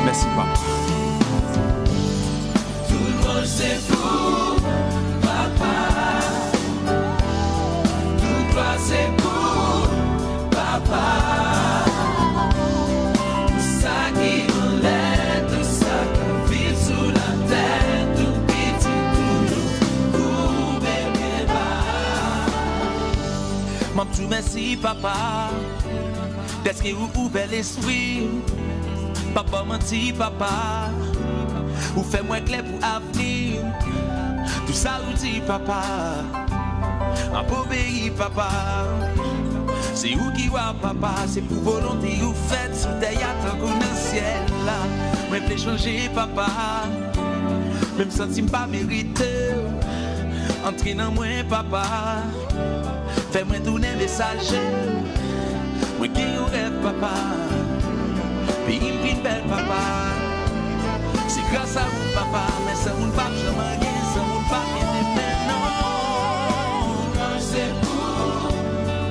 Merci papa. Tout le monde c'est pour papa. Tout gloire c'est pour papa. Tout ça qui nous l'aide, tout ça qui vit sous la terre, tout petit tout bébé bas. M'en tout merci papa. D'être que vous ouvrez l'esprit. Papa menti papa. Ou fait moins clair pour avenir. Tout ça ou dit papa. Un beau pays papa. C'est où qui va papa. C'est pour volonté ou faites sous terre tant qu'on dans le ciel là. Moi je changer papa. Même senti pas mérité. Entrer dans moi papa. Fais-moi tourner messager. Moi qui au rêve papa. Puis il me belle papa. C'est grâce à vous papa. Mais ça vous ne pas jamais rien. Ça vous ne pas rien mais non. C'est pour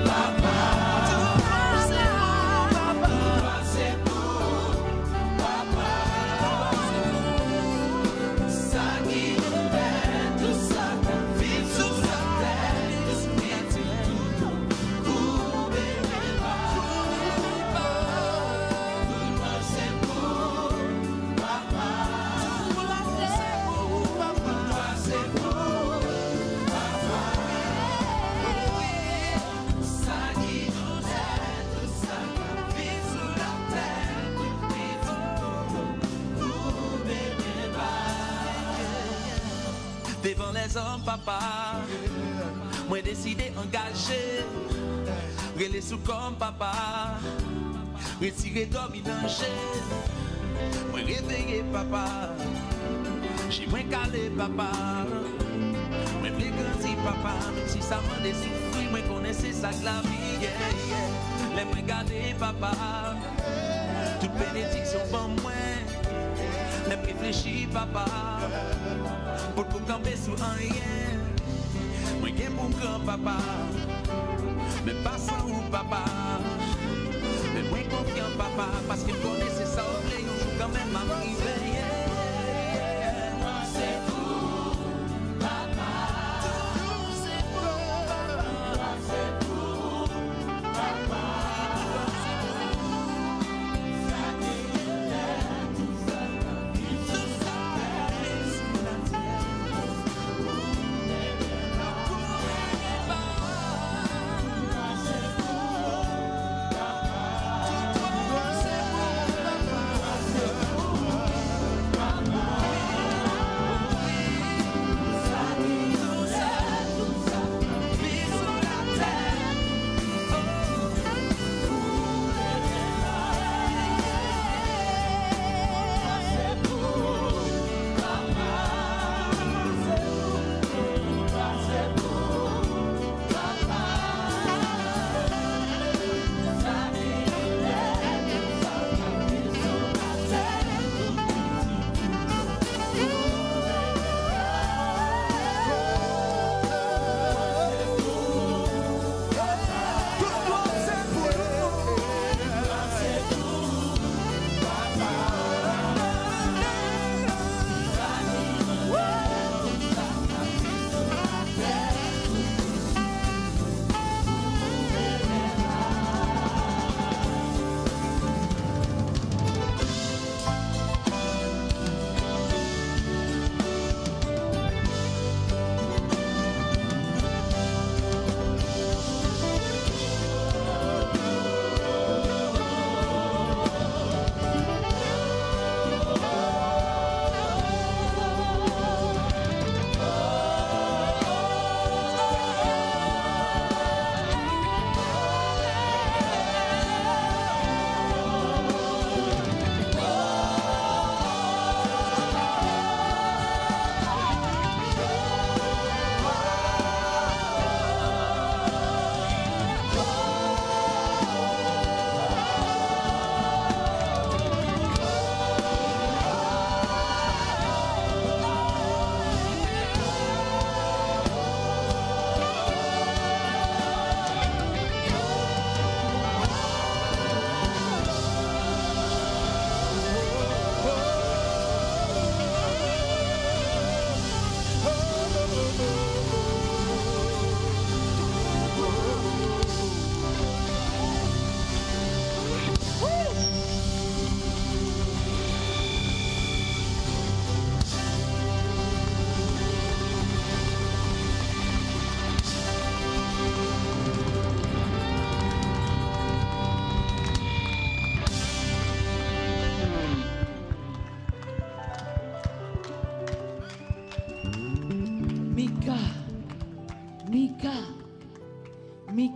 papa. C'est pour papa. Ça qui nous aide. Tout ça qu'on vit sous la terre. Devant les hommes, papa, moi décidé engager, relais sous comme papa, retirer dormi danger, moi réveiller papa, j'ai moins calé papa, moi plus grandi papa, même si ça m'a souffrir, moi connaissais ça que la vie, yeah, yeah. Les moi garder papa, toute bénédiction pour moi, les réfléchis papa. Pour camper sous un rien. Moi qui mon grand papa. Mais pas sans ou papa. Mais moi confiant papa. Parce qu'il connaissait ça au blé. On joue quand même à m'arriver. C'est pour papa. C'est pour papa. C'est pour papa.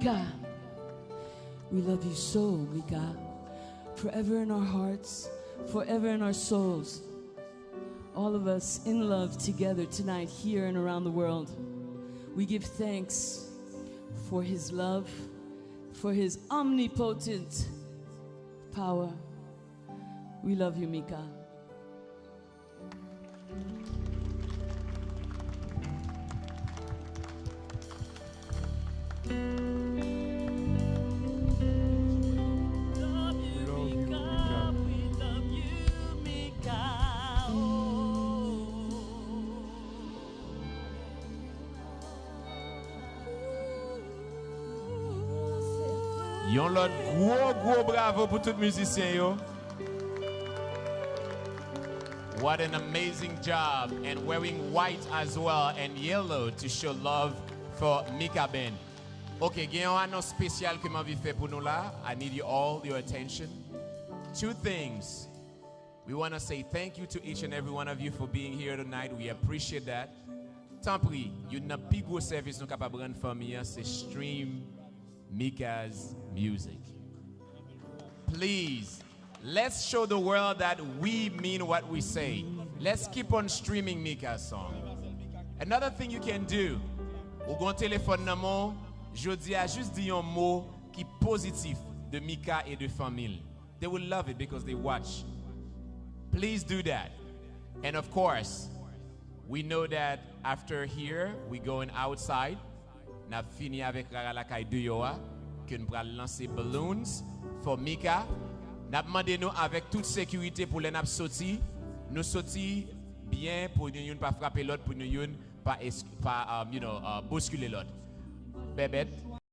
Mika. We love you so, Mika. Forever in our hearts, forever in our souls. All of us in love together tonight, here and around the world. We give thanks for his love, for his omnipotent power. We love you, Mika. Yon lot gros bravo pour tout musicien yo. What an amazing job, and wearing white as well and yellow to show love for mikaben. Okay, gen yon annonce spécial que m'a fait pour nous là. I need you all your attention. Two things. We want to say thank you to each and every one of you for being here tonight. We appreciate that. Tant pis, yon nan pi gros service nou capable rendre famille, c'est stream Mika's music. Please, let's show the world that we mean what we say. Let's keep on streaming Mika's song. Another thing you can do, ou gon téléphone nan mon, jodi a juste dit un mot qui positif de Mika et de famille. They will love it because they watch. Please do that. And of course, we know that after here, we going outside. N'a fini avec la kay de yoa que nous pral lancer balloons for Mika. N'a demandé nous avec toute sécurité pour les n'a sorti. Nous sorti bien pour nous pas frapper l'autre, pour nous pas bousculer l'autre. Bébête